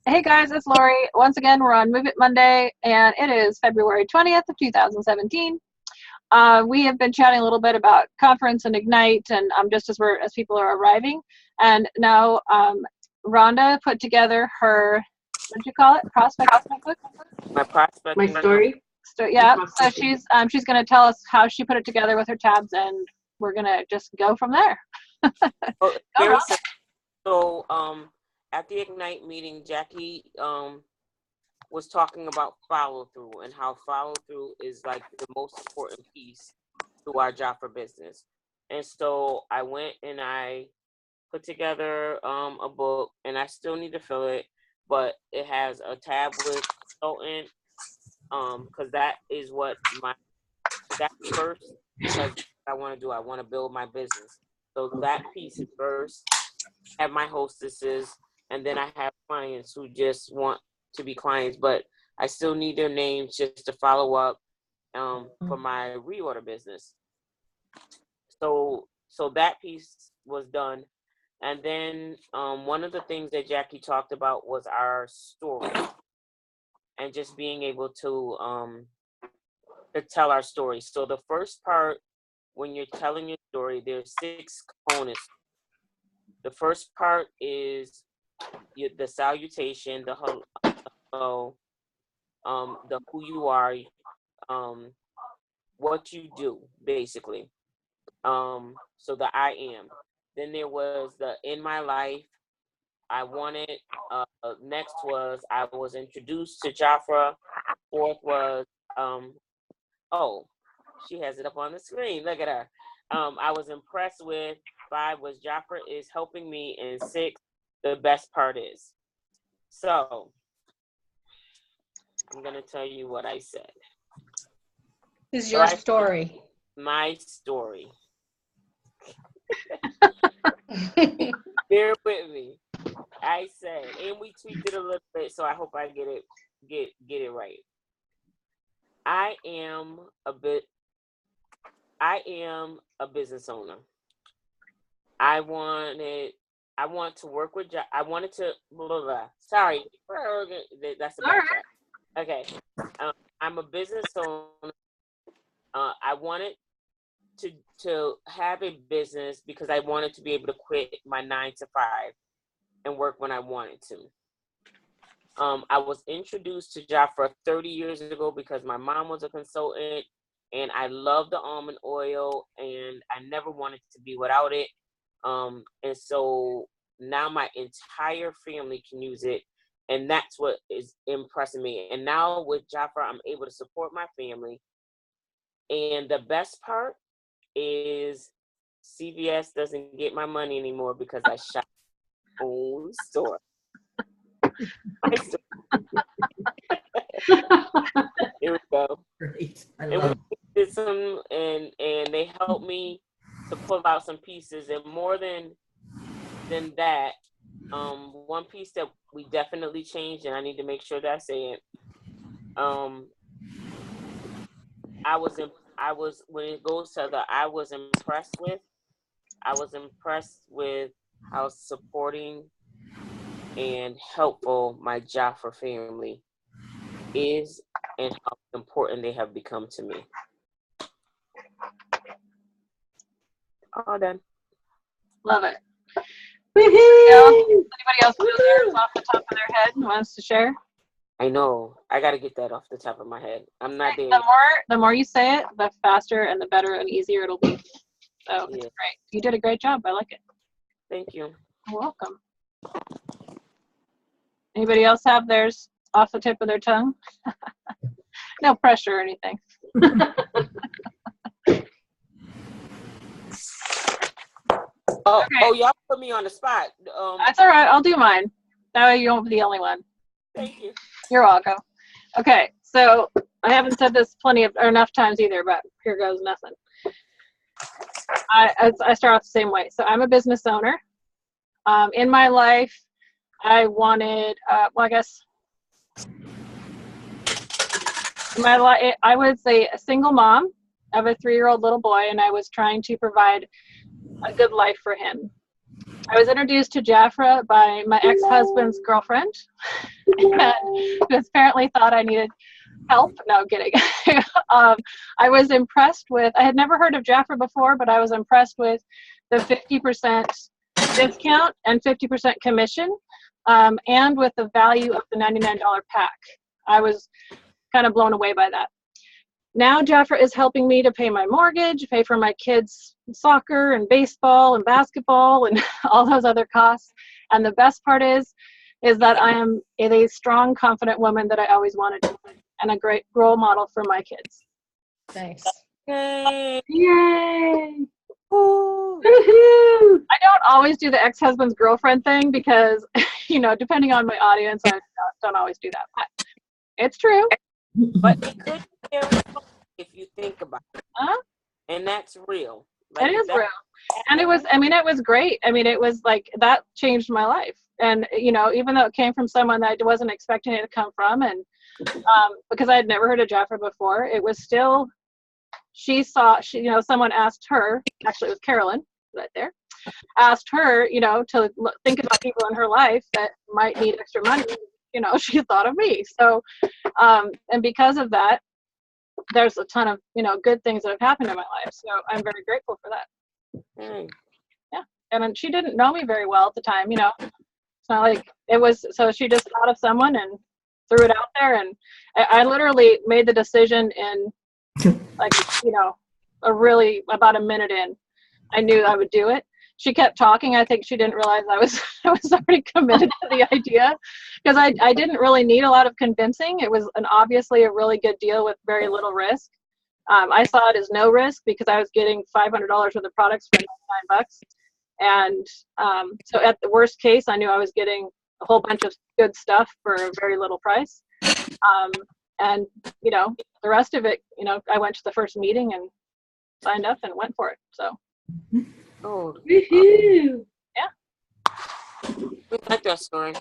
Hey guys, it's Lori. Once again, we're on Move It Monday, and it is February 20th of 2017. We have been chatting a little bit about conference and Ignite, and just as people are arriving. And now Rhonda put together her, what did you call it? Prospect book? My prospect. My story. So yeah, so she's going to tell us how she put it together with her tabs, and we're going to just go from there. Very simple. So at the Ignite meeting, Jackie was talking about follow through and how follow through is like the most important piece to our JAFRA business. And so I went and I put together a book, and I still need to fill it, but it has a tab with consultant, because that is what that's first, because I want to do. I want to build my business. So that piece is first. I have my hostesses, and then I have clients who just want to be clients, but I still need their names just to follow up for my reorder business. So that piece was done. And then one of the things that Jackie talked about was our story, and just being able to tell our story. So the first part, when you're telling your story, there's 6 components. The first part is the salutation, the hello, the who you are, what you do, basically. So the I am. Then there was the in my life. I wanted. Next was I was introduced to JAFRA. Fourth was oh, she has it up on the screen. Look at her. I was impressed with. 5 was JAFRA is helping me, and 6, the best part is. So I'm gonna tell you what I said. This is your story. My story. Bear with me. I said, and we tweaked it a little bit, so I hope I get it right. I am a business owner. I want to work with. I wanted to. Blah, blah, blah. Sorry, that's the backtrack. Okay, I'm a business owner. I wanted to have a business because I wanted to be able to quit my 9 to 5 and work when I wanted to. I was introduced to JAFRA 30 years ago because my mom was a consultant, and I love the almond oil, and I never wanted to be without it. And so now my entire family can use it, and that's what is impressing me. And now with JAFRA, I'm able to support my family. And the best part is CVS doesn't get my money anymore because I shop my own store. My store. Here we go. Great. I and love we did some, and they helped me to pull out some pieces, and more than that, one piece that we definitely changed, and I need to make sure that I say it. I was when it goes to the I was impressed with how supporting and helpful my JAFRA family is, and how important they have become to me. All done. Love it. Anybody else feel theirs off the top of their head and wants to share? I know. I got to get that off the top of my head. I'm not there. The more you say it, the faster and the better and easier it'll be. So it's great. You did a great job. I like it. Thank you. You're welcome. Anybody else have theirs off the tip of their tongue? No pressure or anything. Oh, y'all put me on the spot. That's all right. I'll do mine. That way you won't be the only one. Thank you. You're welcome. Okay, so I haven't said this enough times either, but here goes nothing. I start off the same way. So I'm a business owner. In my life, I wanted, I guess, in my life, I was a single mom of a 3-year-old little boy, and I was trying to provide a good life for him. I was introduced to JAFRA by my ex-husband's girlfriend, and who apparently thought I needed help. No, I'm kidding. I was impressed with, I had never heard of JAFRA before, but I was impressed with the 50% discount and 50% commission, and with the value of the $99 pack. I was kind of blown away by that. Now JAFRA is helping me to pay my mortgage, pay for my kids' soccer and baseball and basketball and all those other costs. And the best part is that I am a strong, confident woman that I always wanted to be, and a great role model for my kids. Thanks. Yay! Yay! Woo! I don't always do the ex-husband's girlfriend thing because, you know, depending on my audience, I don't always do that. But it's true. But it could be very funny if you think about it. And that's real. Like, it is real. And it was, I mean, it was great. I mean, it was like, that changed my life. And, you know, even though it came from someone that I wasn't expecting it to come from, and because I had never heard of JAFRA before, it was still, you know, someone asked her, actually it was Carolyn right there, asked her, you know, to think about people in her life that might need extra money. You know, she thought of me. So, and because of that, there's a ton of, you know, good things that have happened in my life. So I'm very grateful for that. Yeah. And then she didn't know me very well at the time, you know. It's not like it was, so she just thought of someone and threw it out there. And I literally made the decision in like, you know, about a minute in, I knew I would do it. She kept talking. I think she didn't realize I was already committed to the idea, because I didn't really need a lot of convincing. It was obviously a really good deal with very little risk. I saw it as no risk because I was getting $500 worth of products for $99. And so at the worst case, I knew I was getting a whole bunch of good stuff for a very little price. And, you know, the rest of it, you know, I went to the first meeting and signed up and went for it. So. Oh, Woohoo! yeah. We like that story.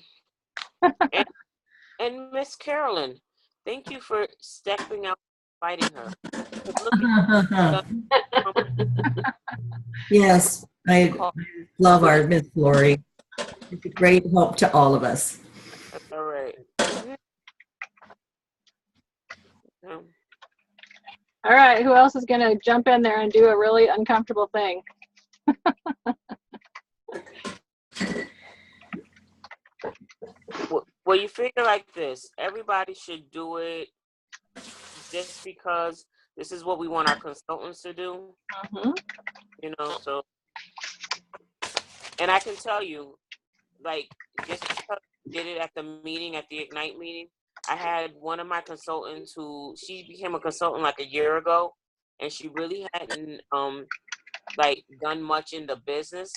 And Miss Carolyn, thank you for stepping out, fighting her. Yes, I love our Miss Lori. It's a great help to all of us. All right. All right, who else is going to jump in there and do a really uncomfortable thing? Well, you figure like this. Everybody should do it just because this is what we want our consultants to do. You know, so. And I can tell you, like, just because I did it at the meeting, at the Ignite meeting, I had one of my consultants she became a consultant like a year ago, and she really hadn't like done much in the business.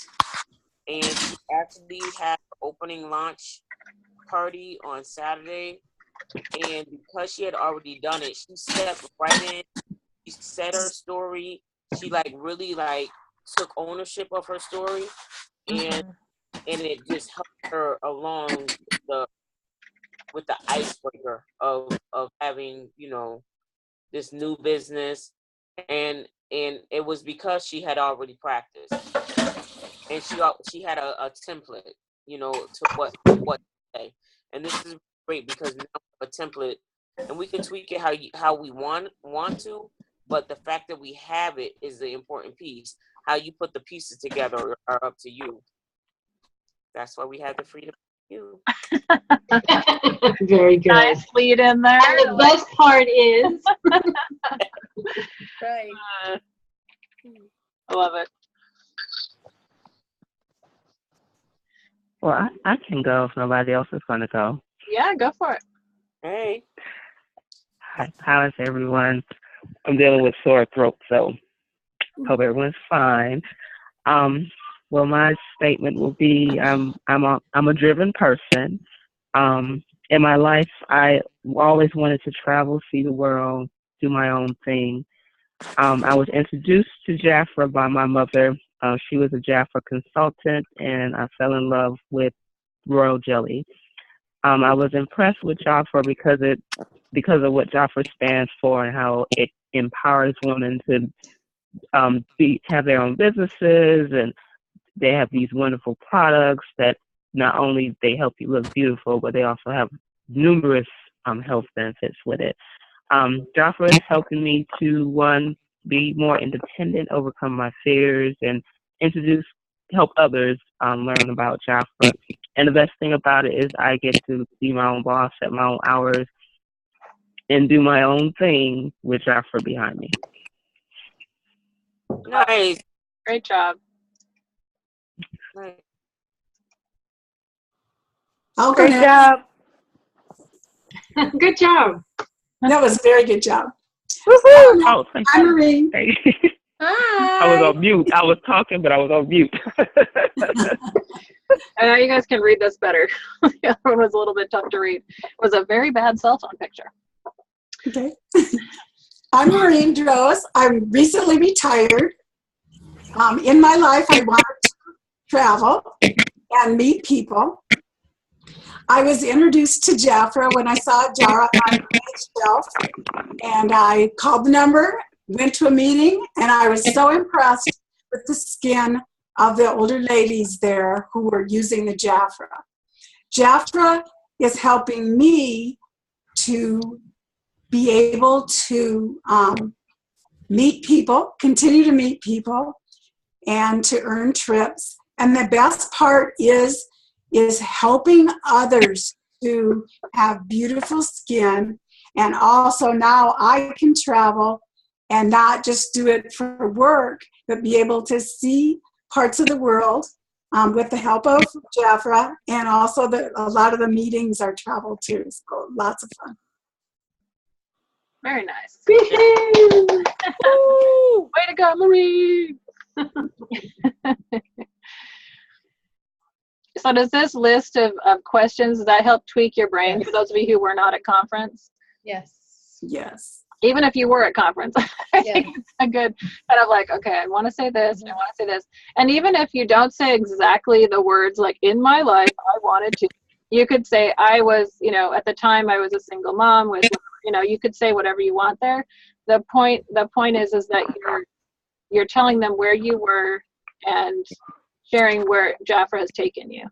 And she actually had her opening launch party on Saturday, and because she had already done it, she stepped right in. She said her story. She like really like took ownership of her story, and it just helped her along with the icebreaker of having, you know, this new business, and it was because she had already practiced, and she had a template, you know, to what to say. And this is great because now we have a template, and we can tweak it how we want to, but the fact that we have it is the important piece. How you put the pieces together are up to you. That's why we have the freedom to you. Very good. Nice lead in there. And the best part is. Right. I love it. Well, I can go if nobody else is going to go. Yeah, go for it. Hey. How is everyone? I'm dealing with sore throat, so hope everyone's fine. Well, my statement will be I'm a driven person. In my life, I always wanted to travel, see the world, do my own thing. I was introduced to JAFRA by my mother. She was a JAFRA consultant, and I fell in love with royal jelly. I was impressed with JAFRA because of what JAFRA stands for and how it empowers women to have their own businesses, and they have these wonderful products that not only they help you look beautiful, but they also have numerous health benefits with it. JAFRA is helping me to, one, be more independent, overcome my fears, and help others learn about JAFRA. And the best thing about it is I get to be my own boss, set my own hours, and do my own thing with JAFRA behind me. Nice. Great job. Nice. I'll go Great next. job. Good job. That was a very good job. Oh, thank I'm you. Maureen. Thank you. Hi. I was on mute. I was talking, but I was on mute. I know you guys can read this better. The other one was a little bit tough to read. It was a very bad cell phone picture. Okay. I'm Maureen Droz. I'm recently retired. In my life, I wanted to travel and meet people. I was introduced to JAFRA when I saw a jar on my shelf, and I called the number, went to a meeting, and I was so impressed with the skin of the older ladies there who were using the JAFRA. JAFRA is helping me to be able to meet people, continue to meet people, and to earn trips. And the best part is helping others to have beautiful skin. And also now I can travel and not just do it for work, but be able to see parts of the world with the help of JAFRA. And also a lot of the meetings are travel too, so lots of fun. Very nice. Woohoo. Way to go, Marie. So does this list of questions, does that help tweak your brain Yes. for those of you who were not at conference? Yes. Yes. Even if you were at conference, I think Yes. it's a good kind of like, okay, I want to say this, I want to say this. And even if you don't say exactly the words like, in my life, I wanted to, you could say, I was, at the time I was a single mom with, you could say whatever you want there. The point is that you're telling them where you were and sharing where JAFRA has taken you.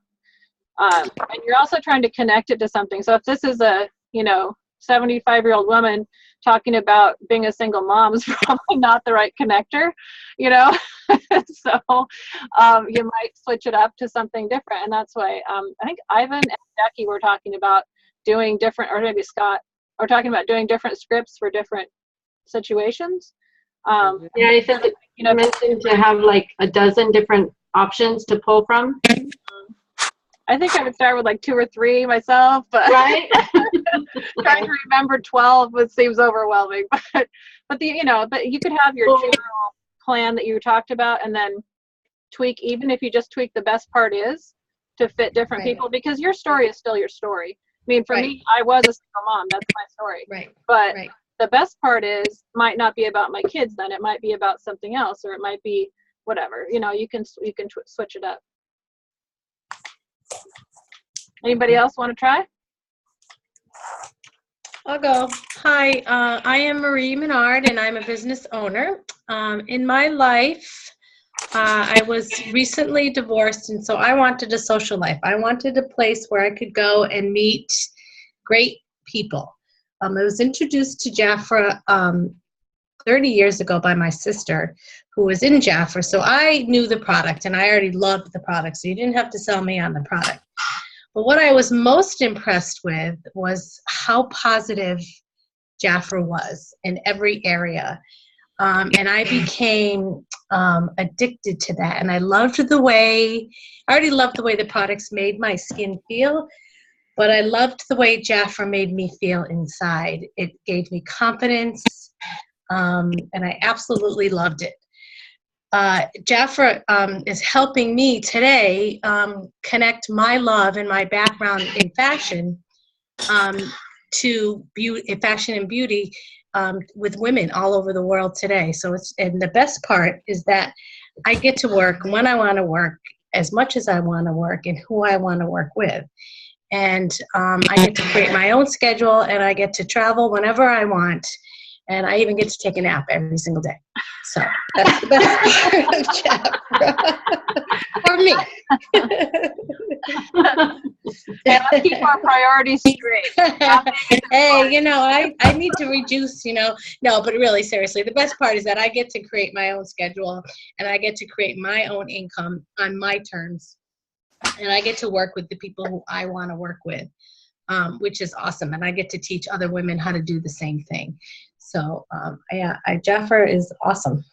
And you're also trying to connect it to something. So if this is a, 75-year-old woman talking about being a single mom is probably not the right connector, so you might switch it up to something different. And that's why I think Ivan and Jackie were talking about doing different, or maybe Scott, or talking about doing different scripts for different situations. Yeah, I think you mentioned to have like a dozen different options to pull from. I think I would start with like 2 or 3 myself, but Right? trying to remember 12 seems overwhelming. But but you could have your general plan that you talked about, and then tweak, even if you just tweak the best part is to fit different Right. people, because your story is still your story. I mean, for Right. me, I was a single mom. That's my story. Right. But Right. the best part might not be about my kids. Then it might be about something else, or it might be whatever. You can switch it up. Anybody else want to try? I'll go. Hi, I am Marie Menard, and I'm a business owner. In my life, I was recently divorced, and so I wanted a social life. I wanted a place where I could go and meet great people. I was introduced to JAFRA 30 years ago by my sister, who was in JAFRA. So I knew the product, and I already loved the product, so you didn't have to sell me on the product. But what I was most impressed with was how positive JAFRA was in every area. And I became addicted to that. And I already loved the way the products made my skin feel, but I loved the way JAFRA made me feel inside. It gave me confidence, and I absolutely loved it. JAFRA is helping me today connect my love and my background in fashion to fashion and beauty with women all over the world today. And the best part is that I get to work when I want to work, as much as I want to work, and who I want to work with. And I get to create my own schedule, and I get to travel whenever I want. And I even get to take a nap every single day. So that's the best part of JAFRA for me. And let's keep our priorities straight. Hey, you know, I need to reduce, you know, no, but really, seriously, the best part is that I get to create my own schedule and I get to create my own income on my terms. And I get to work with the people who I want to work with, which is awesome. And I get to teach other women how to do the same thing. So, yeah, JAFRA is awesome.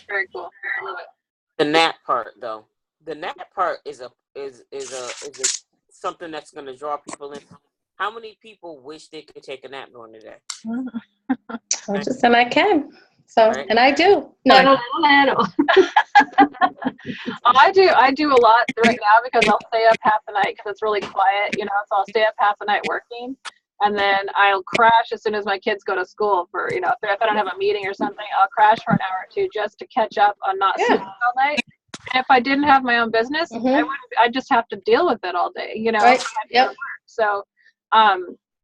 Very cool. I love it. The nap part, though. The nap part is something that's going to draw people in. How many people wish they could take a nap during the day? And I can. So, right. And I do. No. I do a lot right now because I'll stay up half the night because it's really quiet, you know, so I'll stay up half the night working. And then I'll crash as soon as my kids go to school for, you know, if I don't have a meeting or something, I'll crash for an hour or two just to catch up on not sleeping all night. And if I didn't have my own business, I'd just have to deal with it all day, you know. Right. Yep. So,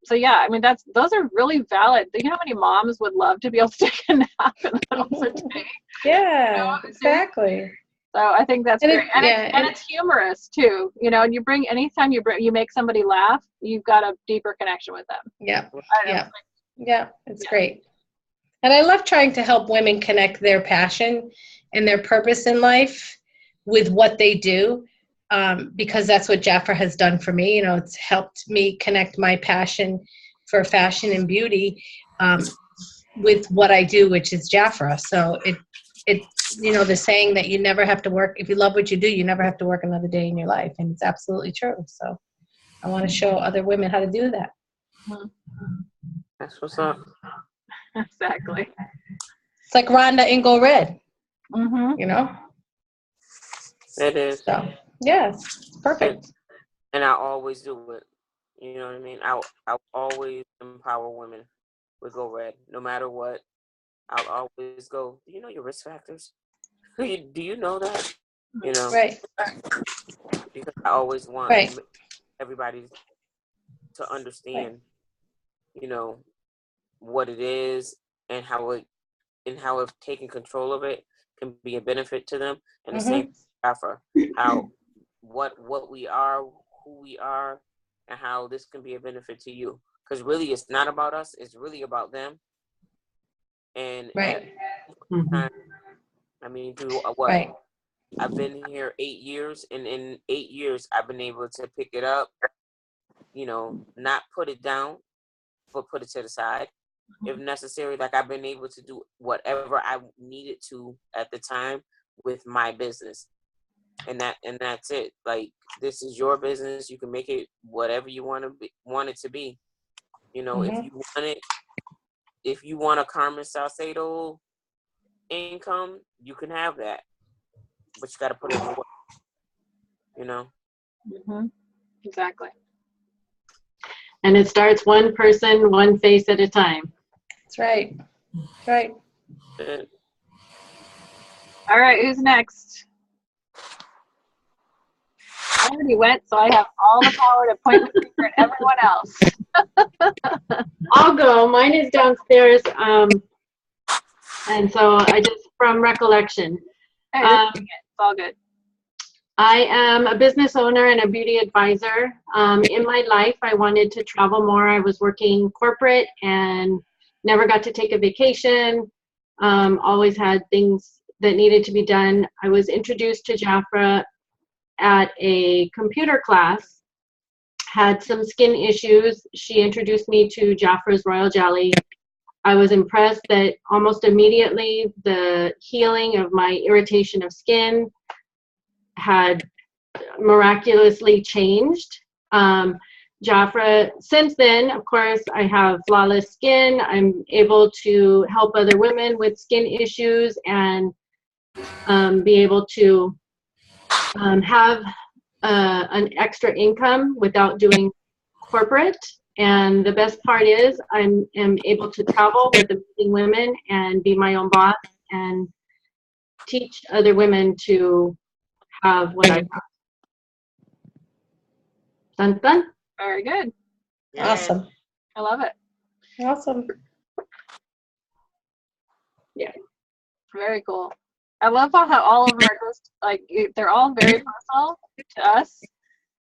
so yeah, I mean, those are really valid. You know how many moms would love to be able to take a nap in the middle of the day? Yeah, you know, exactly. So I think that's great. And it's humorous too, you know, and anytime you make somebody laugh, you've got a deeper connection with them. Yeah. Yeah, it's great. And I love trying to help women connect their passion and their purpose in life with what they do. Because that's what JAFRA has done for me. You know, it's helped me connect my passion for fashion and beauty with what I do, which is JAFRA. So it, you know, the saying that you never have to work, if you love what you do, you never have to work another day in your life. And it's absolutely true. So I want to show other women how to do that. That's what's up. Exactly. It's like Rhonda in Go Red, you know? It is. So, yeah, it's perfect. And I always do it. You know what I mean? I always empower women with Go Red, no matter what. I'll always go, do you know your risk factors? Do you know that? You know? Right. Because I always want everybody to understand, you know, what it is and how if taking control of it can be a benefit to them. And the same for how what we are, who we are, and how this can be a benefit to you. Because really it's not about us, it's really about them. And I mean, through what? Right. I've been here 8 years, and in 8 years, I've been able to pick it up, you know, not put it down, but put it to the side if necessary. Like, I've been able to do whatever I needed to at the time with my business. And that's it. Like, this is your business. You can make it whatever you want it to be. You know, if you want a Carmen Salcedo income, you can have that, but you got to put it in work, you know. Exactly. And it starts one person, one face at a time. That's right. Right. All right, who's next? I already went, so I have all the power to point the finger at everyone else. I'll go. Mine is downstairs. And so I just, from recollection. It's all good. I am a business owner and a beauty advisor. In my life, I wanted to travel more. I was working corporate and never got to take a vacation. Always had things that needed to be done. I was introduced to JAFRA at a computer class, had some skin issues. She introduced me to JAFRA's Royal Jelly. I was impressed that almost immediately the healing of my irritation of skin had miraculously changed. JAFRA, since then, of course, I have flawless skin. I'm able to help other women with skin issues and be able to have an extra income without doing corporate. And the best part is I am able to travel with amazing women and be my own boss and teach other women to have what I have. Dun dun. Very good. Awesome. I love it. Awesome. Yeah. Very cool. I love how all of them are just like they're all very personal to us,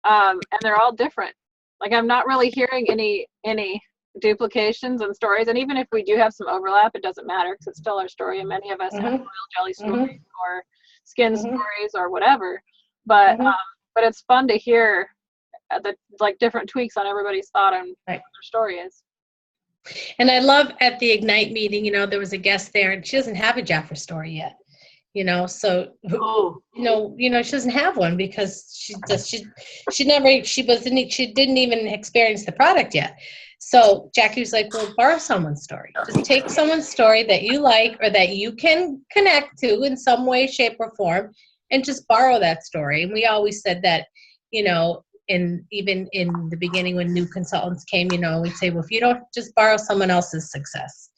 and they're all different. Like I'm not really hearing any duplications and stories, and even if we do have some overlap, it doesn't matter because it's still our story. And many of us have royal jelly stories or skin stories or whatever. But it's fun to hear the like different tweaks on everybody's thought on what their story is. And I love at the Ignite meeting, you know, there was a guest there and she doesn't have a JAFRA story yet, you know, so, she doesn't have one because she didn't even experience the product yet. So Jackie was like, well, borrow someone's story. Just take someone's story that you like or that you can connect to in some way, shape, or form and just borrow that story. And we always said that, you know, even in the beginning when new consultants came, you know, we'd say, well, if you don't just borrow someone else's success,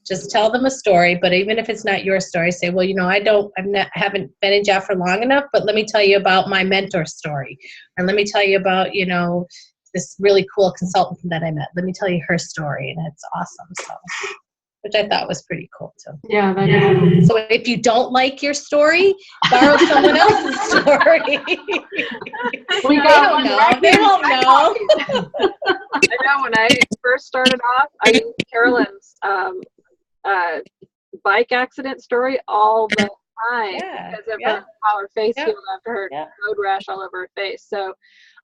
just tell them a story. But even if it's not your story, say, well, you know, I haven't been in JAFRA long enough, but let me tell you about my mentor story. And let me tell you about, you know, this really cool consultant that I met. Let me tell you her story. And it's awesome. So, which I thought was pretty cool too. Yeah, that is. So if you don't like your story, borrow someone else's story. They don't know. They don't know. I know when I first started off, I used Carolyn's bike accident story all the time because of how her face healed after her road rash all over her face. So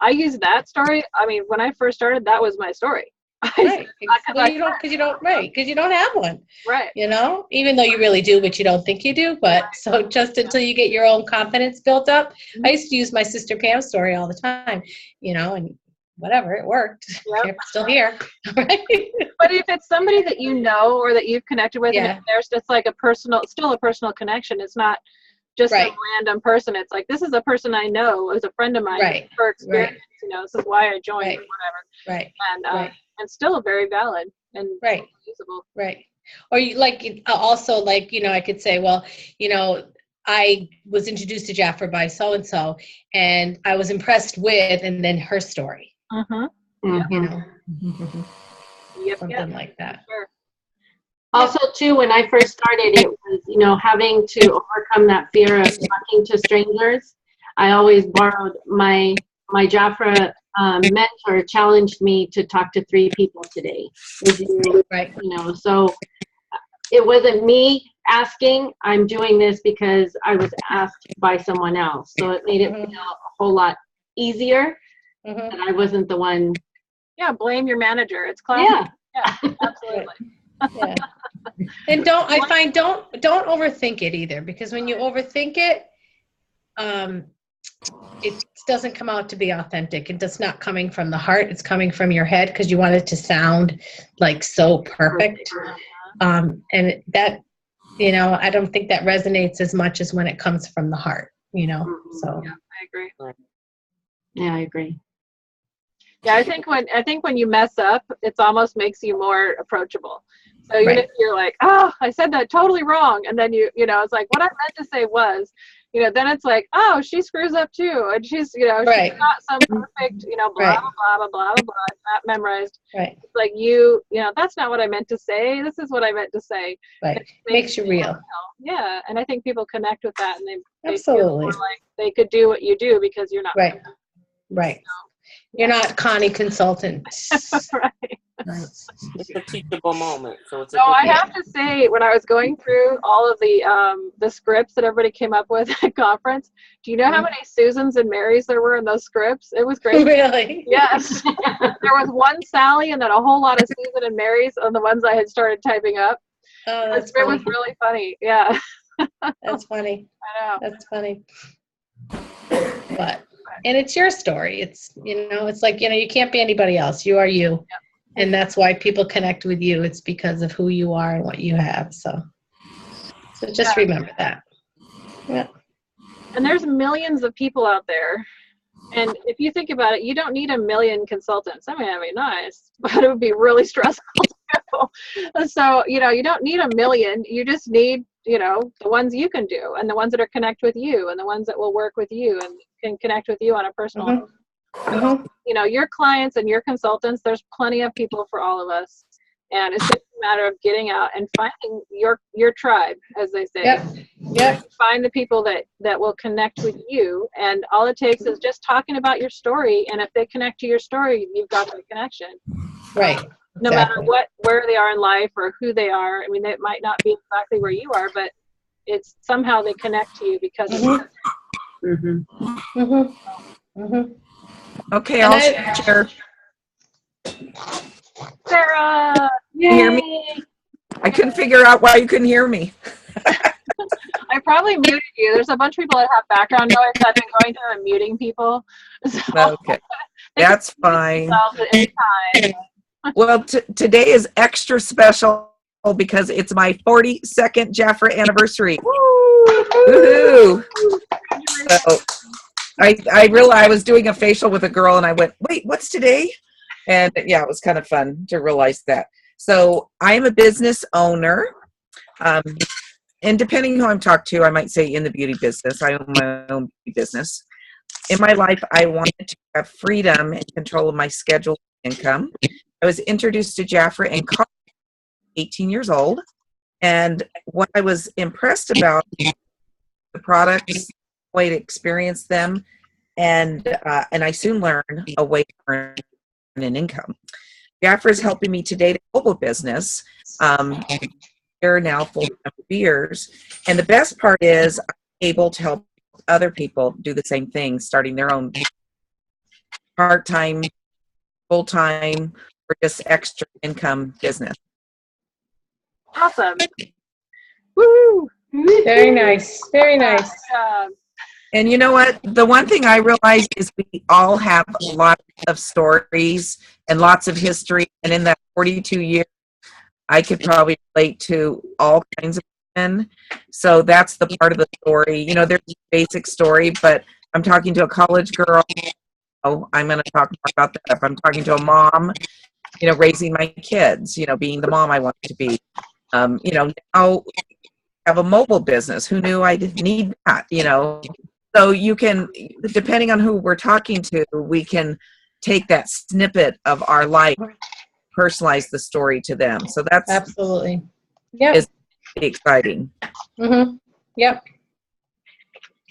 I used that story. I mean, when I first started, that was my story. Right. Because you don't have one. Right. You know, even though you really do, but you don't think you do. But so just until you get your own confidence built up, I used to use my sister Pam's story all the time, you know, and whatever, it worked. I'm still here. Right? But if it's somebody that you know or that you've connected with, and there's just like still a personal connection. It's not just a random person. It's like, this is a person I know as a friend of mine. Her experience, you know, this is why I joined or whatever. And still very valid and usable. Right. Or you like also like, you know, I could say, well, you know, I was introduced to JAFRA by so-and-so and I was impressed with, and then her story. You know, something like that. Sure. Also, too, when I first started, it was, you know, having to overcome that fear of talking to strangers. I always borrowed my JAFRA mentor challenged me to talk to 3 people today. You know, so it wasn't me asking. I'm doing this because I was asked by someone else. So it made it feel a whole lot easier that I wasn't the one. Yeah, blame your manager. It's classic. Yeah, absolutely. And don't overthink it either, because when you overthink it, it doesn't come out to be authentic. It's not coming from the heart. It's coming from your head because you want it to sound like so perfect. And that, you know, I don't think that resonates as much as when it comes from the heart, you know, so. Yeah, I agree. Yeah, I agree. Yeah, I think when you mess up, it almost makes you more approachable. So even if you're like, oh, I said that totally wrong, and then you know, it's like what I meant to say was, you know, then it's like, oh, she screws up too, and she's, you know, she's not some perfect, you know, blah blah blah blah blah blah, not memorized. It's like you know, that's not what I meant to say. This is what I meant to say. It makes you real. Yeah, and I think people connect with that, and they absolutely feel more like they could do what you do because you're not right. You're not Connie consultant. It's a teachable moment. So it's I have to say, when I was going through all of the scripts that everybody came up with at conference, do you know how many Susans and Marys there were in those scripts? It was great. Really? Yes. There was one Sally and then a whole lot of Susan and Marys on the ones I had started typing up. Oh, that's funny. It was really funny. Yeah. That's funny. I know. That's funny. But, and it's your story. It's, you know, it's like, you know, you can't be anybody else. You are you. Yep. And that's why people connect with you. It's because of who you are and what you have. So just remember that. Yeah. And there's millions of people out there. And if you think about it, you don't need a million consultants. I mean, that'd be nice, but it would be really stressful too. So, you know, you don't need a million. You just need, you know, the ones you can do and the ones that are connect with you and the ones that will work with you and can connect with you on a personal level. You know, your clients and your consultants, there's plenty of people for all of us. And it's just matter of getting out and finding your tribe, as they say. Yep. Yep. Find the people that will connect with you, and all it takes is just talking about your story, and if they connect to your story, you've got the connection. Right. No matter where they are in life or who they are. I mean, they might not be exactly where you are, but it's somehow they connect to you because of that. Mm-hmm. Mm-hmm. Mm-hmm. Okay, I'll share. Sarah! You hear me? I couldn't figure out why you couldn't hear me. I probably muted you. There's a bunch of people that have background noise that I've been going through and muting people. So Okay, that's fine. at any time. Well, today is extra special because it's my 42nd JAFRA anniversary. Woohoo! So I realized I was doing a facial with a girl and I went, wait, what's today? And yeah, it was kind of fun to realize that. So I'm a business owner. And depending who I'm talking to, I might say in the beauty business. I own my own beauty business. In my life, I wanted to have freedom and control of my schedule and income. I was introduced to JAFRA in college, 18 years old. And what I was impressed about the products, way to experience them, and I soon learned a way to earn an income. JAFRA is helping me today to global business. Here now for years, and the best part is I'm able to help other people do the same thing, starting their own part-time, full-time, or just extra income business. Awesome. Woo! Very nice. Very nice. And you know what? The one thing I realize is we all have lots of stories and lots of history, and in that 42 years, I could probably relate to all kinds of women. So that's the part of the story. You know, there's a basic story, but I'm talking to a college girl. Oh, I'm going to talk more about that. If I'm talking to a mom, you know, raising my kids, you know, being the mom I want to be. You know, now I have a mobile business. Who knew I didn't need that, you know? So you can, depending on who we're talking to, we can take that snippet of our life, personalize the story to them. So that's Absolutely. Yep. is exciting. Mm-hmm. Yep.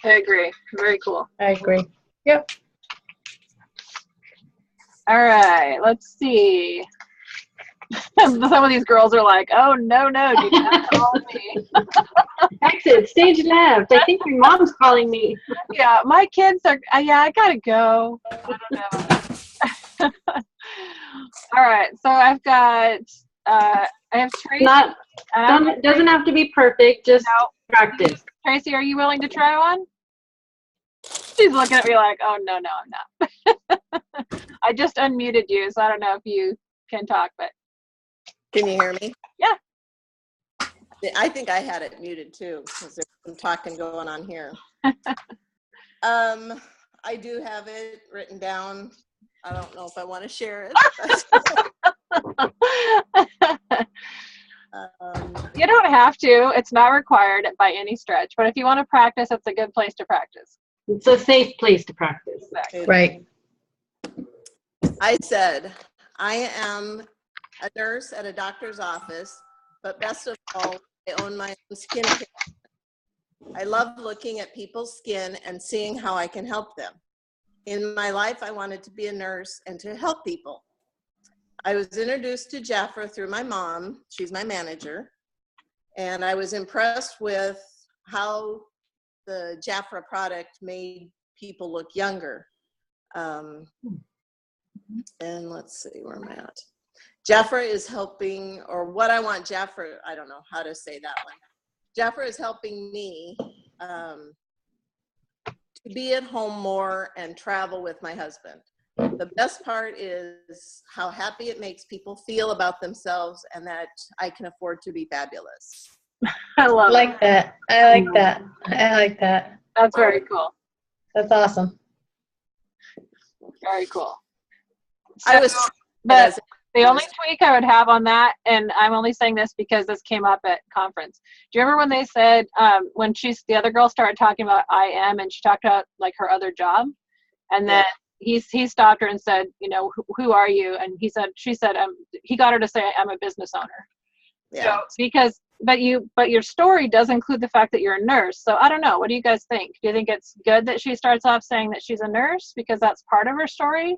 I agree. Very cool. I agree. Yep. All right. Let's see. Some of these girls are like, oh, no, do not call me. Exit, stage left. I think your mom's calling me. Yeah, my kids are, yeah, I gotta go. I don't know. All right, so I've got, I have Tracy. Doesn't have to be perfect, just practice. Tracy, are you willing to try one? She's looking at me like, oh, no, I'm not. I just unmuted you, so I don't know if you can talk, but. Can you hear me? Yeah. I think I had it muted too, because there's some talking going on here. I do have it written down. I don't know if I want to share it. You don't have to. It's not required by any stretch. But if you want to practice, it's a good place to practice. It's a safe place to practice. Exactly. Right. I said, I am a nurse at a doctor's office, but best of all, I own my own skincare. I love looking at people's skin and seeing how I can help them. In my life, I wanted to be a nurse and to help people. I was introduced to JAFRA through my mom. She's my manager. And I was impressed with how the JAFRA product made people look younger. And let's see where I'm at. JAFRA is helping, or what I want JAFRA, I don't know how to say that one. JAFRA is helping me to be at home more and travel with my husband. The best part is how happy it makes people feel about themselves and that I can afford to be fabulous. I love that. I like that. I like that. That's very cool. That's awesome. Very cool. I was, but the only tweak I would have on that, and I'm only saying this because this came up at conference. Do you remember when they said, when the other girl started talking about I am, and she talked about like her other job, and then he stopped her and said, you know, who are you? And she said, he got her to say, I'm a business owner. Yeah. So, but your story does include the fact that you're a nurse. So I don't know. What do you guys think? Do you think it's good that she starts off saying that she's a nurse because that's part of her story?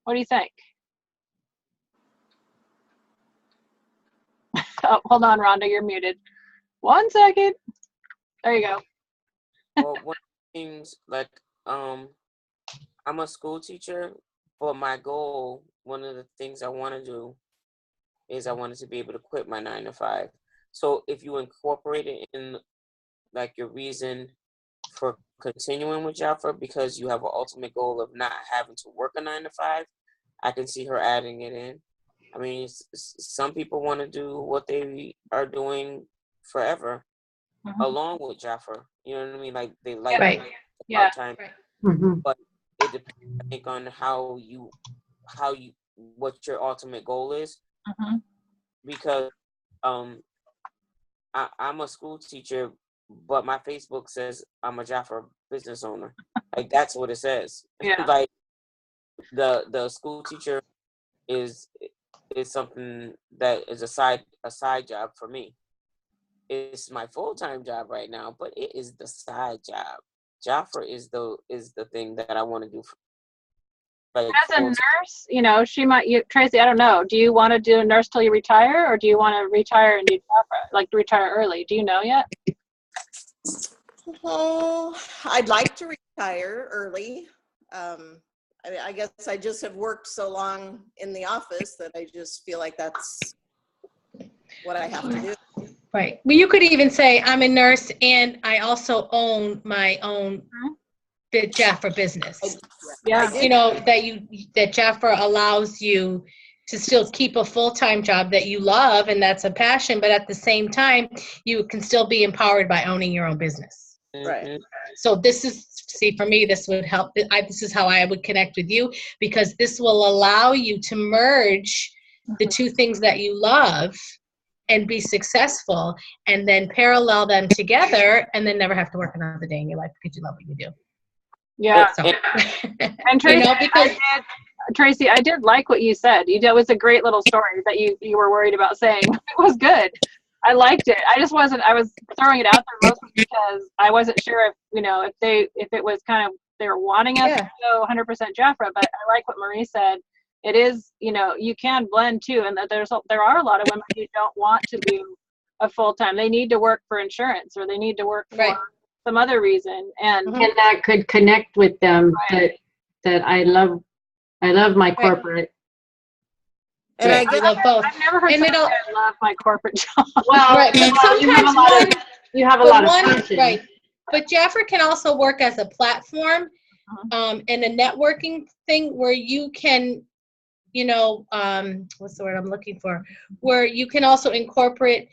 What do you think? Oh, hold on, Rhonda, you're muted. 1 second. There you go. Well, one of the things, like, I'm a school teacher, but my goal, one of the things I want to do is I wanted to be able to quit my 9 to 5. So if you incorporate it in, like, your reason for continuing with JAFRA, because you have an ultimate goal of not having to work a 9 to 5, I can see her adding it in. I mean, some people want to do what they are doing forever, along with JAFRA. You know what I mean? Like, they like part-time, but it depends, I think, on what your ultimate goal is. Because I'm a school teacher, but my Facebook says I'm a JAFRA business owner. Like, that's what it says. Yeah. Like, the school teacher is something that is a side job for me. It's my full-time job right now, but it is the side job. JAFRA is the thing that I want to do. Like, as a nurse, she might. Tracy, I don't know. Do you want to do a nurse till you retire, or do you want to retire and do JAFRA, like retire early? Do you know yet? Oh, I'd like to retire early. I guess I just have worked so long in the office that I just feel like that's what I have to do. Right. Well, you could even say I'm a nurse and I also own my own JAFRA business. Yeah. That JAFRA allows you to still keep a full-time job that you love and that's a passion, but at the same time, you can still be empowered by owning your own business. Right. So for me, this would help. This is how I would connect with you, because this will allow you to merge the two things that you love and be successful, and then parallel them together, and then never have to work another day in your life because you love what you do. Yeah. So, and Tracy, Tracy, I did like what you said. That was a great little story that you were worried about saying. It was good. I liked it. I was throwing it out there mostly because I wasn't sure if it was kind of, they were wanting us to go 100% JAFRA, but I like what Marie said. It is, you can blend too, and that there are a lot of women who don't want to do a full-time. They need to work for insurance, or they need to work for some other reason, and that could connect with them. That I love my corporate. And I love both. I've never heard someone say I love my corporate job. Well, but sometimes you have a lot of passion. Right. But JAFRA can also work as a platform and a networking thing where you can, what's the word I'm looking for? Where you can also incorporate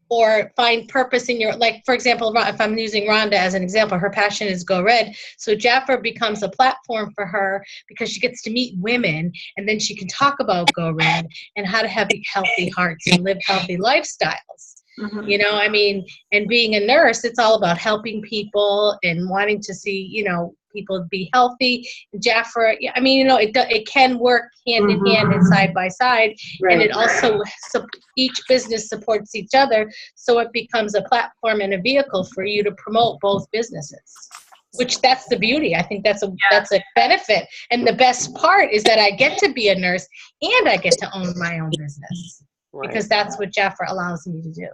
or find purpose in your, like, for example, if I'm using Rhonda as an example, her passion is Go Red. So JAFRA becomes a platform for her because she gets to meet women, and then she can talk about Go Red and how to have healthy hearts and live healthy lifestyles. And being a nurse, it's all about helping people and wanting to see, people be healthy. JAFRA, it can work hand in hand and side by side. Right. And it also, each business supports each other. So it becomes a platform and a vehicle for you to promote both businesses, which that's the beauty. I think that's a benefit. And the best part is that I get to be a nurse and I get to own my own business because that's what JAFRA allows me to do.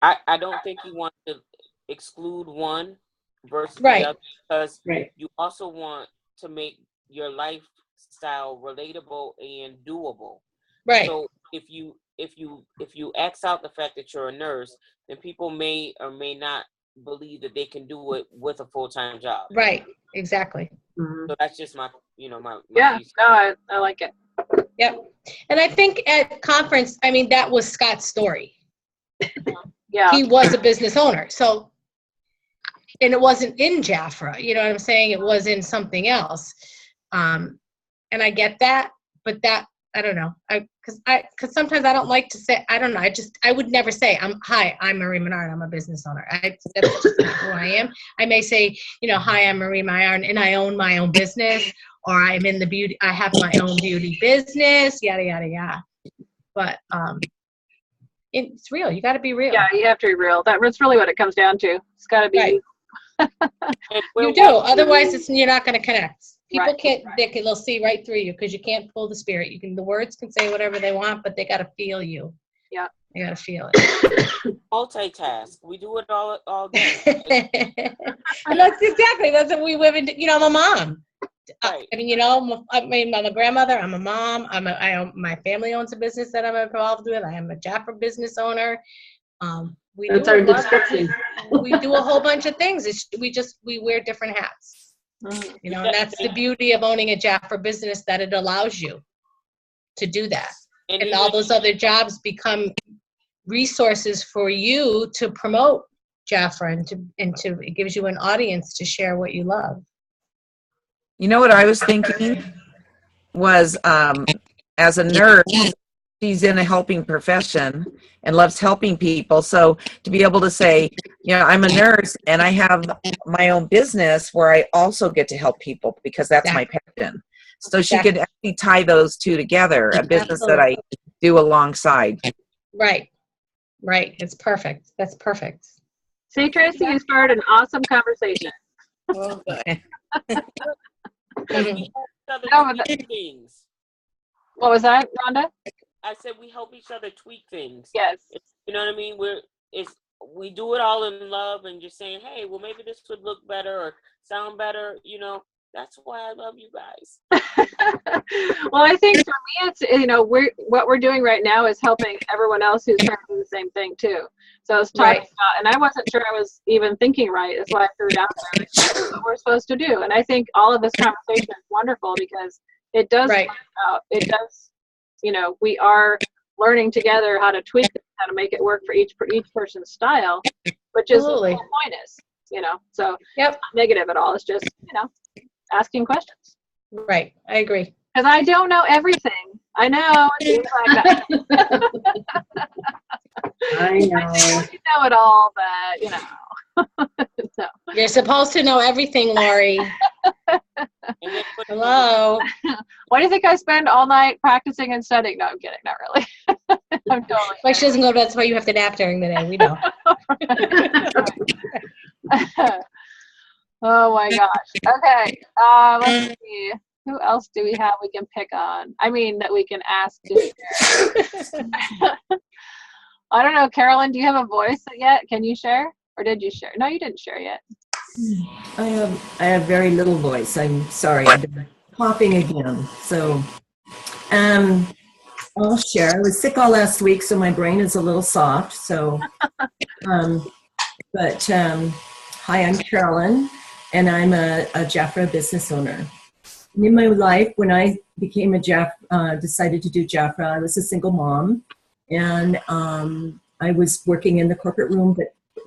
I don't think you want to exclude one versus the other, because you also want to make your lifestyle relatable and doable. Right. So if you X out the fact that you're a nurse, then people may or may not believe that they can do it with a full-time job. Right. Exactly. So that's just my piece. No, I like it. Yep. And I think at conference, that was Scott's story. Yeah. He was a business owner. So, and it wasn't in JAFRA, you know what I'm saying? It was in something else. And I get that, but that, I don't know. Cause sometimes I don't like to say, I don't know. I would never say, hi, I'm Marie Menard. I'm a business owner. That's just not who I am. I may say, hi, I'm Marie Menard and I own my own business, or I'm in the beauty, I have my own beauty business, yada, yada, yada. But, it's real. You got to be real. Yeah, you have to be real. That's really what it comes down to. It's got to be. Right. You do. Otherwise, you're not going to connect. People can't. They'll see right through you because you can't pull the spirit. The words can say whatever they want, but they got to feel you. Yeah. They got to feel it. Multitask. We do it all day. And that's what we women do. I'm a mom. Right. I'm a grandmother. I'm a mom. My family owns a business that I'm involved with. I am a JAFRA business owner. That's our description. We do a whole bunch of things. We wear different hats. And that's the beauty of owning a JAFRA business, that it allows you to do that. And all those other jobs become resources for you to promote JAFRA and it gives you an audience to share what you love. You know what I was thinking was, as a nurse, she's in a helping profession and loves helping people. So to be able to say, I'm a nurse and I have my own business where I also get to help people because that's my passion. So she could actually tie those two together, a business that I do alongside. Right. It's perfect. That's perfect. See, Tracy, you started an awesome conversation. Oh, good. We help each other tweak things. What was that, Rhonda? I said we help each other tweak things. Yes. You know what I mean? We do it all in love and just saying, hey, well, maybe this would look better or sound better. That's why I love you guys. Well, I think for me, it's, what we're doing right now is helping everyone else who's trying to do the same thing too. So I was talking about, and I wasn't sure I was even thinking right. That's why I threw it out there. That's what we're supposed to do. And I think all of this conversation is wonderful because it does, we are learning together how to tweak it, how to make it work for each person's style, which is what the whole point is, so it's not negative at all. It's just, asking questions. Right. I agree. Because I don't know everything. I know. It seems like that. I know. You know it all, but, so. You're supposed to know everything, Lori. Hello. Why do you think I spend all night practicing and studying? No, I'm kidding. Not really. I'm totally. Why she doesn't go to bed, that's why you have to nap during the day. We know. Oh my gosh. Okay. Let's see. Who else do we have we can pick on? I mean, that we can ask to share. I don't know. Carolyn, do you have a voice yet? Can you share? Or did you share? No, you didn't share yet. I have very little voice. I'm sorry. I've been coughing again. So I'll share. I was sick all last week, so my brain is a little soft. So, hi, I'm Carolyn, and I'm a JAFRA business owner. And in my life, when I became decided to do JAFRA, I was a single mom, and I was working in the corporate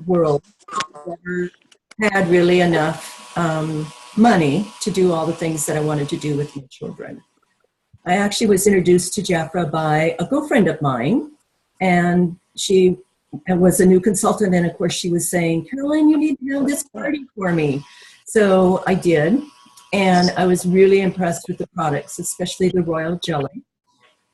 world. Never had really enough money to do all the things that I wanted to do with my children. I actually was introduced to JAFRA by a girlfriend of mine, and she was a new consultant, and of course she was saying, Caroline, you need to have this party for me. So I did, and I was really impressed with the products, especially the royal jelly,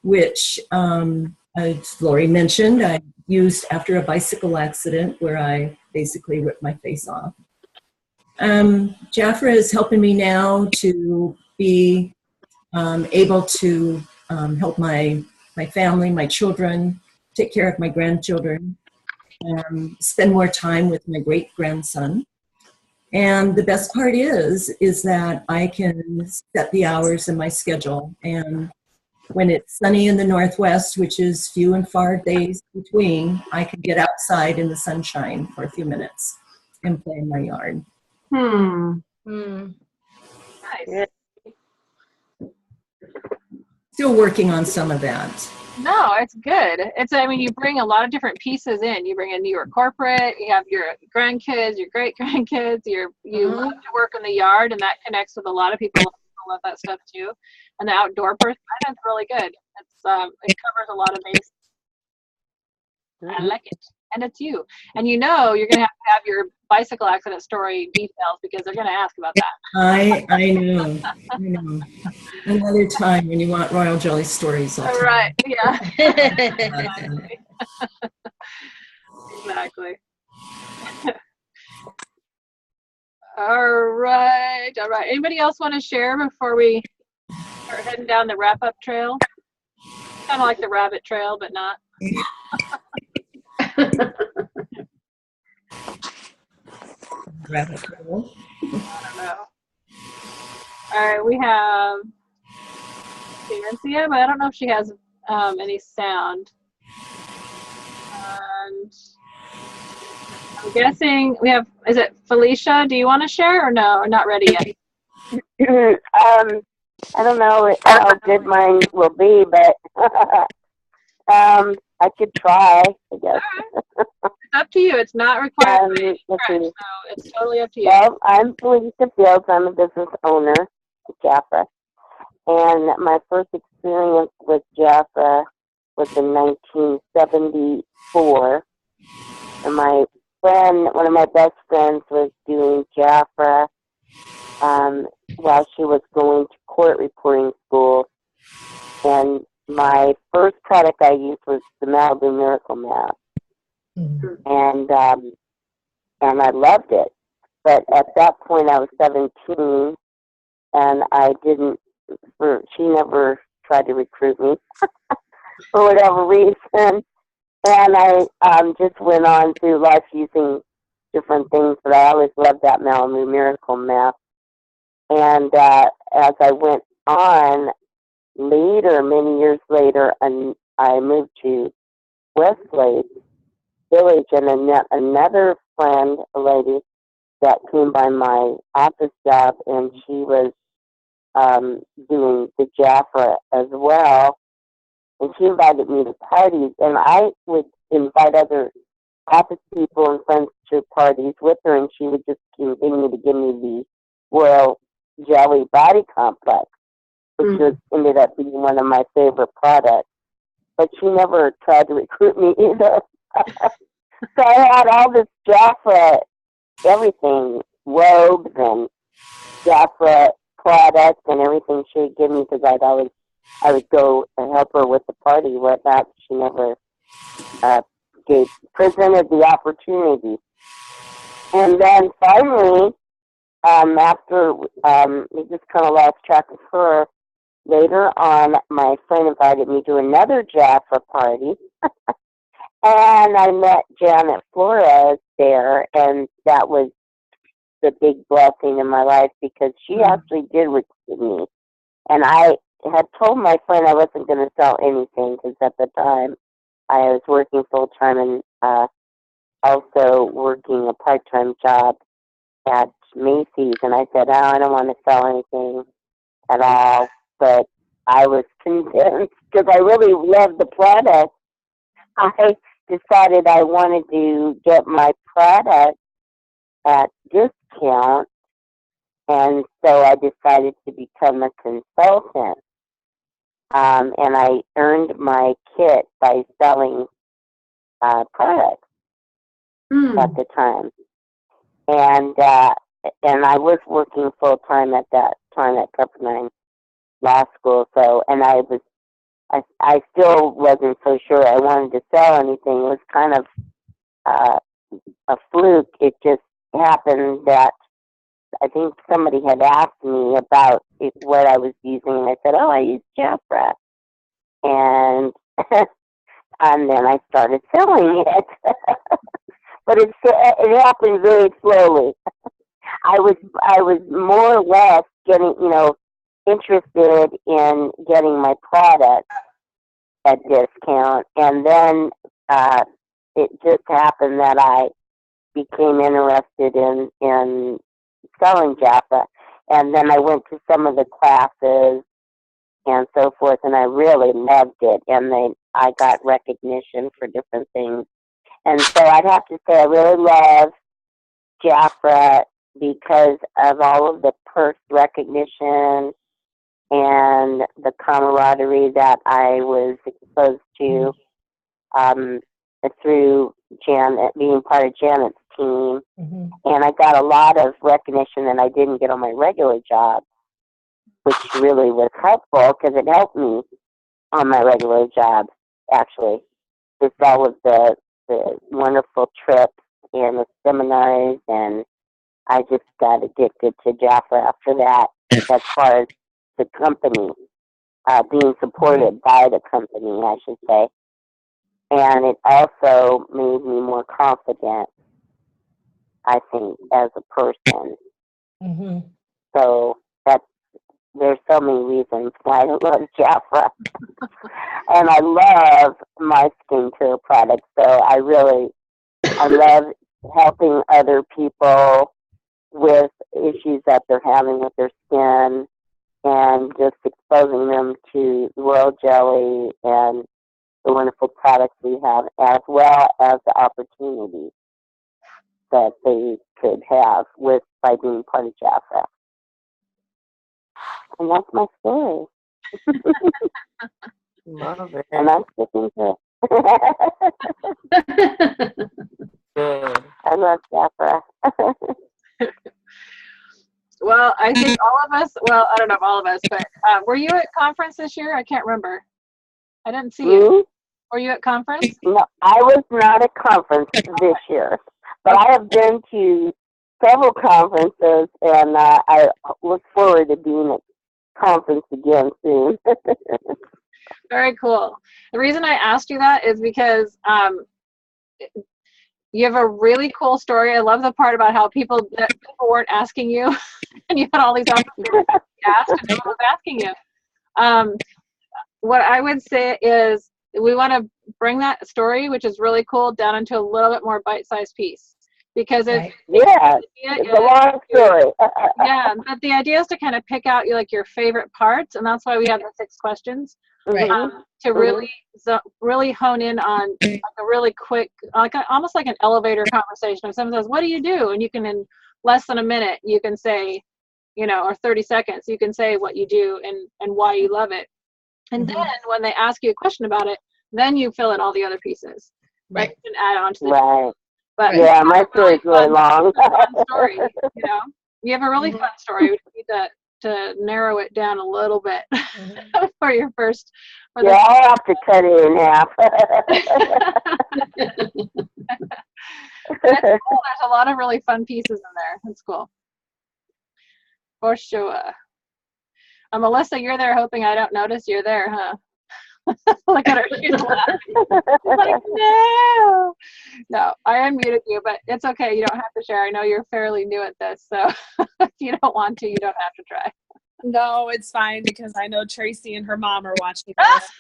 which, as Lori mentioned, I used after a bicycle accident where I basically ripped my face off. JAFRA is helping me now to be able to help my family, my children, take care of my grandchildren, spend more time with my great-grandson. And the best part is that I can set the hours in my schedule. And when it's sunny in the Northwest, which is few and far days between, I can get outside in the sunshine for a few minutes and play in my yard. Nice. Yeah. Still working on some of that. No, it's good. You bring a lot of different pieces in. You bring in your corporate, you have your grandkids, your great-grandkids, you love to work in the yard, and that connects with a lot of people who love that stuff too. And the outdoor person, I think it's really good. It covers a lot of bases. I like it. And it's you. And you're going to have your bicycle accident story details because they're going to ask about that. I know. Another time when you want royal jelly stories. All right. Yeah. Exactly. All right. All right. Anybody else want to share before we start heading down the wrap-up trail? Kind of like the rabbit trail, but not. Rabbit hole. I don't know. All right. We have Cynthia, but I don't know if she has any sound. And I'm guessing we have, is it Felicia? Do you want to share or no? Or not ready yet? I don't know how good mine will be, but I could try, I guess. It's up to you. It's not required, Let's so see. it's totally up to you. Well, I'm Felicia Fields. I'm a business owner at JAFRA. And my first experience with JAFRA was in 1974. And my friend, one of my best friends, was doing JAFRA while she was going to court reporting school. And my first product I used was the Malibu Miracle Mask. And I loved it. But at that point, I was 17, and she never tried to recruit me for whatever reason. And I just went on through life using different things, but I always loved that Malibu Miracle Mask. And as I went on, later, many years later, and I moved to Westlake Village, and I met another friend, a lady, that came by my office job, and she was doing the JAFRA as well. And she invited me to parties, and I would invite other office people and friends to parties with her, and she would just continue to give me the Royal Jelly Body Complex, which ended up being one of my favorite products. But she never tried to recruit me either. So I had all this JAFRA, everything, robes and JAFRA products and everything she would give me, because I would go and help her with the party with that. She never presented the opportunity. And then finally, after we just kind of lost track of her, later on, my friend invited me to another JAFRA party. And I met Janet Flores there, and that was the big blessing in my life, because she actually did recruit me. And I had told my friend I wasn't going to sell anything, because at the time I was working full-time and also working a part-time job at Macy's. And I said, I don't want to sell anything at all. But I was convinced, because I really loved the product, I decided I wanted to get my product at discount, and so I decided to become a consultant. And I earned my kit by selling products at the time. And I was working full time at that time at Pepperdine Law School. So, and I still wasn't so sure I wanted to sell anything. It was kind of a fluke. It just happened that I think somebody had asked me about what I was using, and I said, "Oh, I use JAFRA," and and then I started selling it. But it happened very slowly. I was more or less getting, interested in getting my product at discount, and then it just happened that I became interested in selling JAFRA, and then I went to some of the classes and so forth, and I really loved it, and I got recognition for different things. And so I'd have to say I really love JAFRA because of all of the perks, recognition, and the camaraderie that I was exposed to through Janet, being part of Janet's team. And I got a lot of recognition that I didn't get on my regular job, which really was helpful because it helped me on my regular job, actually. Just all of the the wonderful trips and the seminars, and I just got addicted to JAFRA after that, as far as the company, being supported by the company, I should say. And it also made me more confident, I think, as a person. Mm-hmm. So there's so many reasons why I love JAFRA. And I love my skincare products. So I love helping other people with issues that they're having with their skin, and just exposing them to Royal Jelly and the wonderful products we have, as well as the opportunities that they could have by being part of JAFRA. And that's my story. Love it. And I'm sticking to it. Good. I love JAFRA. Well, I think all of us, well, I don't know if all of us, but were you at conference this year? I can't remember. I didn't see you. Were you at conference? No, I was not at conference this year, but I have been to several conferences, and I look forward to being at conference again soon. Very cool. The reason I asked you that is because you have a really cool story. I love the part about how people weren't asking you, and you had all these opportunities to ask, and no one was asking you. What I would say is we want to bring that story, which is really cool, down into a little bit more bite-sized piece, because it's a long story. Yeah, but the idea is to kind of pick out your favorite parts, and that's why we have the 6 questions. Right. To really hone in on a really quick, almost like an elevator conversation. If someone says, "What do you do?" and you can, in less than a minute, you can say, or 30 seconds, you can say what you do and why you love it. And then when they ask you a question about it, then you fill in all the other pieces. Right. You can add on to the Right. But yeah, my story is really long. fun story, you have a really fun story. We need to narrow it down a little bit for your first. I'll have to cut it in half. It's cool. There's a lot of really fun pieces in there. That's cool. For sure. Melissa, you're there hoping I don't notice you're there, huh? Look at her. She's laughing. She's like, no. No, I unmuted you, but it's okay. You don't have to share. I know you're fairly new at this, so if you don't want to, you don't have to try. No, it's fine because I know Tracy and her mom are watching this.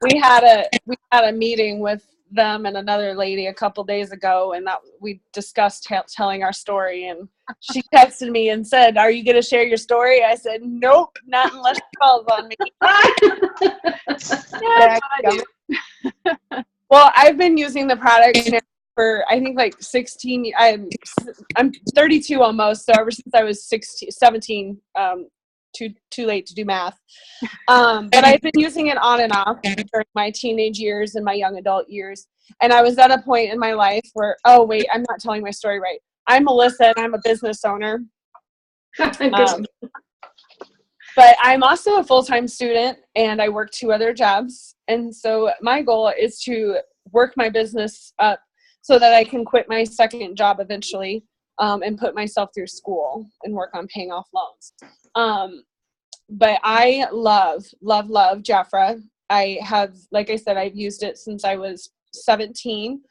We had a meeting with them and another lady a couple days ago, and that we discussed telling our story, and she texted me and said, "Are you going to share your story?" I said, "Nope, not unless she calls on me." That's what I do. Well, I've been using the product now for I think like 16. I'm 32 almost, so ever since I was 17. Too late to do math. But I've been using it on and off during my teenage years and my young adult years. And I was at a point in my life where, oh wait, I'm not telling my story right. I'm Melissa and I'm a business owner. But I'm also a full-time student and I work 2 other jobs. And so my goal is to work my business up so that I can quit my second job eventually, and put myself through school and work on paying off loans. But I love JAFRA. I have, like I said, I've used it since I was 17.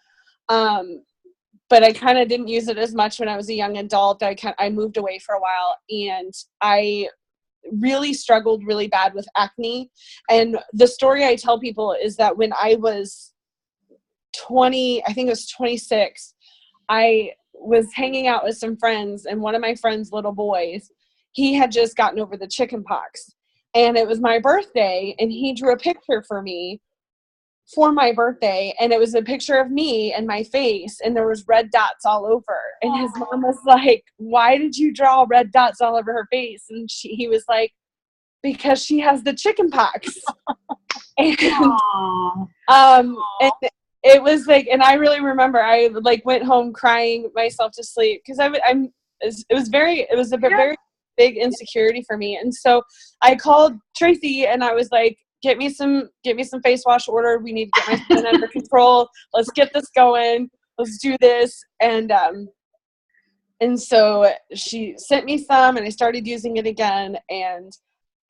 But I kind of didn't use it as much when I was a young adult. I moved away for a while, and I really struggled really bad with acne. And the story I tell people is that when I was 20, I think it was 26, I was hanging out with some friends, and one of my friends' little boys, he had just gotten over the chicken pox, and it was my birthday, and he drew a picture for me for my birthday, and it was a picture of me and my face, and there was red dots all over, and his mom was like, "Why did you draw red dots all over her face?" And he was like, "Because she has the chicken pox." And it was like, and I really remember I like went home crying myself to sleep because it was a very big insecurity for me. And so I called Tracy and I was like, get me some face wash ordered. We need to get my skin under control. Let's get this going. Let's do this. And so she sent me some, and I started using it again, and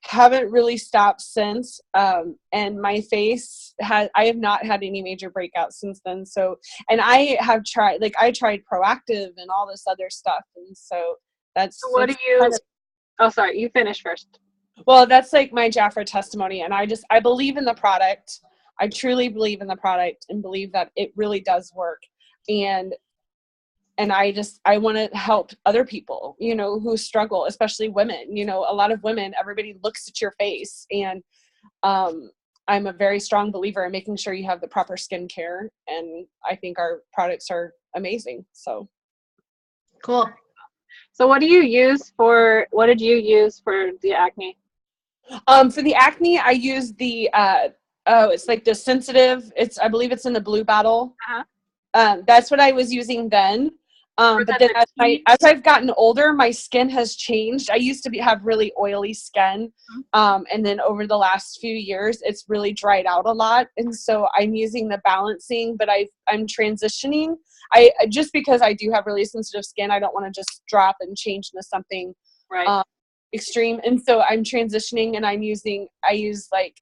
haven't really stopped since. And my face I have not had any major breakouts since then. So, and I have tried, like I tried Proactive and all this other stuff. And so that's. So what do you, oh, sorry, you finish first. Well, that's like my JAFRA testimony. And I believe in the product. I truly believe in the product and believe that it really does work. And I want to help other people, you know, who struggle, especially women. You know, a lot of women, everybody looks at your face, and I'm a very strong believer in making sure you have the proper skincare, and I think our products are amazing. So Cool. So what did you use for the acne? For the acne, I use the it's like the sensitive. I believe it's in the blue bottle. That's what I was using then. But then as I've gotten older, my skin has changed. I used to have really oily skin. And then over the last few years, it's really dried out a lot. And so I'm using the balancing, but I'm transitioning. Just because I do have really sensitive skin, I don't want to just drop and change into something extreme. And so I'm transitioning, and I use like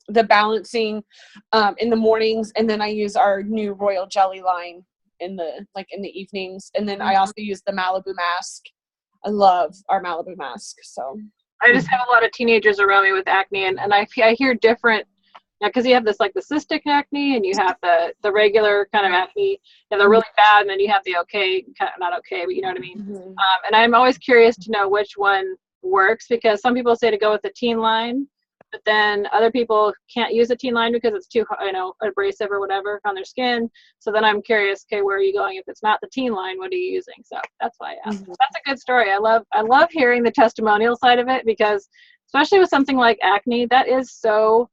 the balancing in the mornings, and then I use our new Royal Jelly line in the evenings, and then I also use the Malibu mask. I love our Malibu mask. So I just have a lot of teenagers around me with acne, and I hear different, because you have this like the cystic acne, and you have the regular kind of acne, you have the really bad, and then you have the okay, kind of not okay, but you know what I mean. And I'm always curious to know which one works, because some people say to go with the teen line, but then other people can't use a teen line because it's too, abrasive or whatever on their skin. So then I'm curious, okay, where are you going? If it's not the teen line, what are you using? So that's why I asked. That's a good story. I love hearing the testimonial side of it, because especially with something like acne, that is so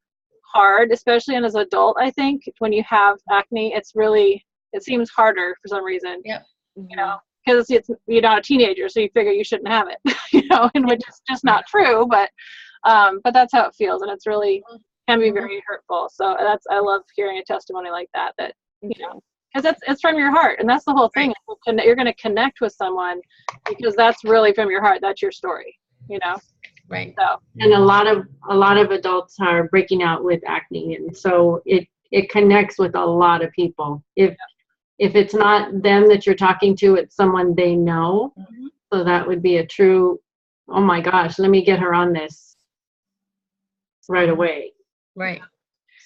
hard, especially as an adult. I think when you have acne, it seems harder for some reason. Yep. You know, because you're not a teenager, so you figure you shouldn't have it. And which is just not true, but that's how it feels, and it's really can be very hurtful. So I love hearing a testimony like that, because it's from your heart, and that's the whole thing. You're going to connect with someone because that's really from your heart. That's your story, Right. So, and a lot of adults are breaking out with acne, and so it connects with a lot of people. If it's not them that you're talking to, it's someone they know. So that would be a true, oh my gosh, let me get her on this right away. Right.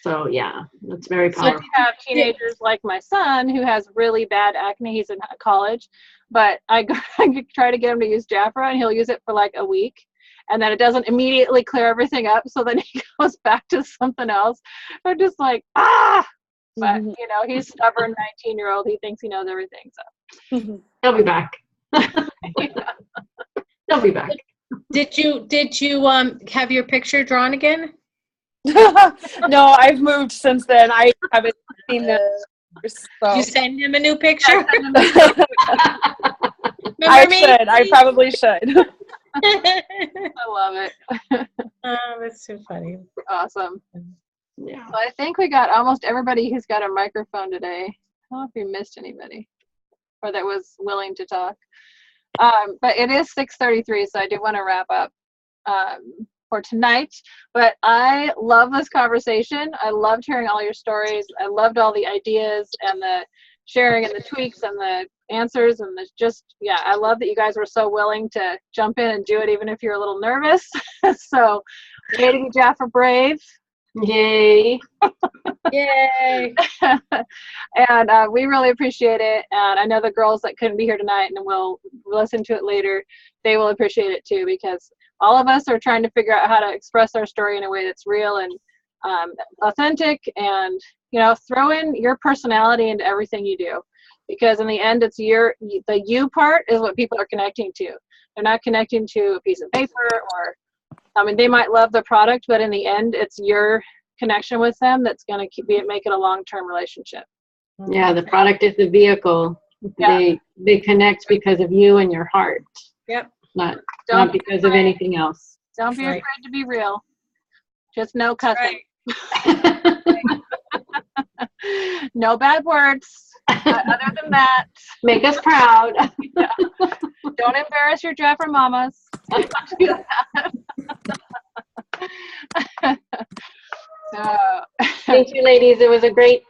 So yeah, that's very powerful. So you have teenagers like my son who has really bad acne. He's in college, but I try to get him to use JAFRA, and he'll use it for like a week, and then it doesn't immediately clear everything up. So then he goes back to something else. I'm just like, but he's stubborn 19-year-old. He thinks he knows everything. So He'll be back. He'll be back. Did you have your picture drawn again? No, I've moved since then. I haven't seen them. So. You send him a new picture? I probably should. I love it. Oh, that's so funny. Awesome. Yeah. So I think we got almost everybody who's got a microphone today. I don't know if we missed anybody or that was willing to talk. But it is 6:33, so I do want to wrap up for tonight. But I love this conversation. I loved hearing all your stories. I loved all the ideas and the sharing and the tweaks and the answers and I love that you guys were so willing to jump in and do it, even if you're a little nervous. So, way to be JAFRA brave. Yay. Yay. And we really appreciate it. And I know the girls that couldn't be here tonight and will listen to it later, they will appreciate it too, because all of us are trying to figure out how to express our story in a way that's real and authentic, and throw in your personality into everything you do, because in the end it's the you part is what people are connecting to. They're not connecting to a piece of paper, or they might love the product, but in the end it's your connection with them that's going to make it a long-term relationship. Yeah, the product is the vehicle. Yeah. They connect because of you and your heart. Yep. Not because of anything else. Don't be afraid to be real. Just no cussing. No bad words. Other than that, make us proud. Yeah. Don't embarrass your Jafra mamas. Don't do that. Thank you, ladies. It was a great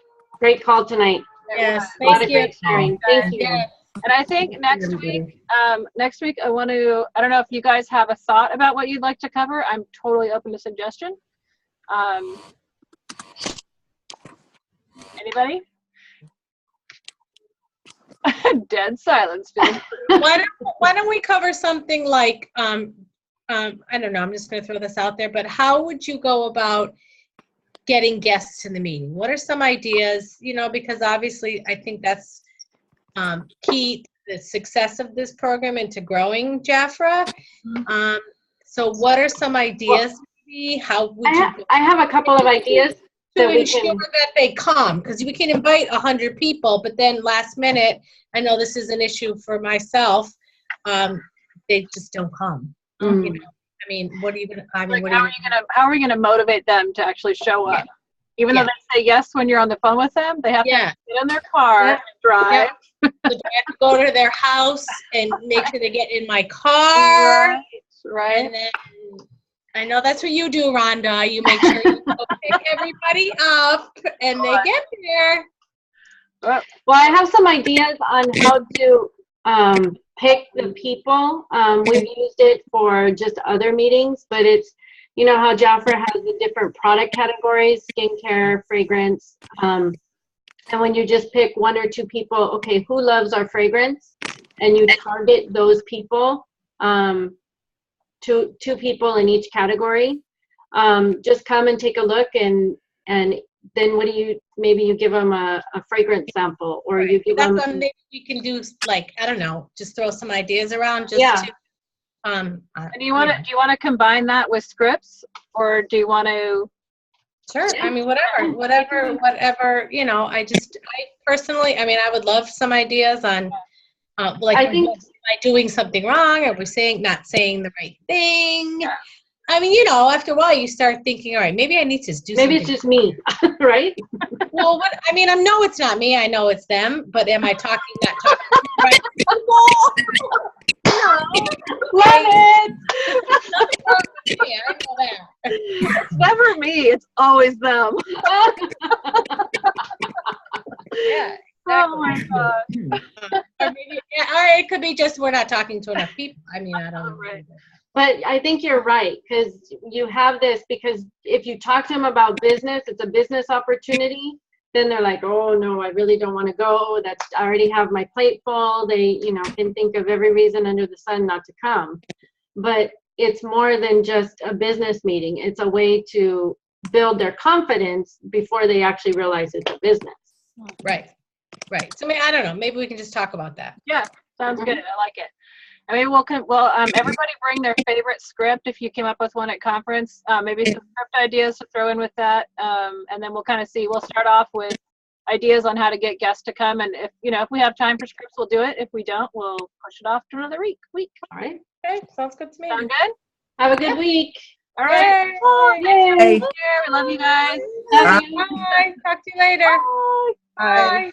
call tonight. Yes, A lot thank of you. great sharing. Thank you. Yeah. And I think next week I want to, I don't know if you guys have a thought about what you'd like to cover. I'm totally open to suggestion. Anybody? Dead silence. Why don't we cover something like, I don't know, I'm just going to throw this out there, but how would you go about getting guests to the meeting? What are some ideas, you know, because obviously I think that's key to the success of this program and to growing JAFRA. So what are some ideas? How would I have a couple of ideas to ensure that they come, because we can invite 100 people, but then last minute, I know this is an issue for myself, they just don't come. You know? I mean, what are you gonna? I mean, like, how are you gonna motivate them to actually show up? Even though they say yes when you're on the phone with them, they have to get in their car and drive. So I have to go to their house and make sure they get in my car. Right. And then I know that's what you do, Rhonda. You make sure you go pick everybody up and they get there. Well, I have some ideas on how to pick the people. We've used it for just other meetings, but it's, you know how JAFRA has the different product categories, skincare, fragrance. And when you just pick 1 or 2 people, okay, who loves our fragrance? And you target those people, 2 people in each category. Just come and take a look, and then what do you, maybe you give them a fragrance sample, or you give them. Maybe we can do, like, I don't know, just throw some ideas around just to. And do you want to combine that with scripts, or do you want to? Sure. I mean, whatever, you know, I personally, I mean, I would love some ideas on, like, I think, am I doing something wrong? Are we not saying the right thing? Yeah. I mean, you know, after a while you start thinking, all right, maybe I need to do something. Maybe it's just me, right? Well, I mean, I know it's not me. I know it's them, but am I not talking to the right people? Love it. Nothing wrong with me. I know that. It's never me. It's always them. Yeah. Exactly. Oh my God. Or maybe, or it could be just we're not talking to enough people. I mean, I don't know. Right. But I think you're right, because you have this, because if you talk to them about business, it's a business opportunity, then they're like, oh no, I really don't want to go. I already have my plate full. They, you know, can think of every reason under the sun not to come. But it's more than just a business meeting. It's a way to build their confidence before they actually realize it's a business. Right. Right. So, I don't know. Maybe we can just talk about that. Yeah, sounds good. I like it. I mean, everybody bring their favorite script if you came up with one at conference. Maybe some script ideas to throw in with that, and then we'll kind of see. We'll start off with ideas on how to get guests to come, and if we have time for scripts, we'll do it. If we don't, we'll push it off to another week. All right. Okay, sounds good to me. Sound good? Have a good week. All right. Yay. We love you guys. Love you. Bye. Talk to you later. Bye. Bye.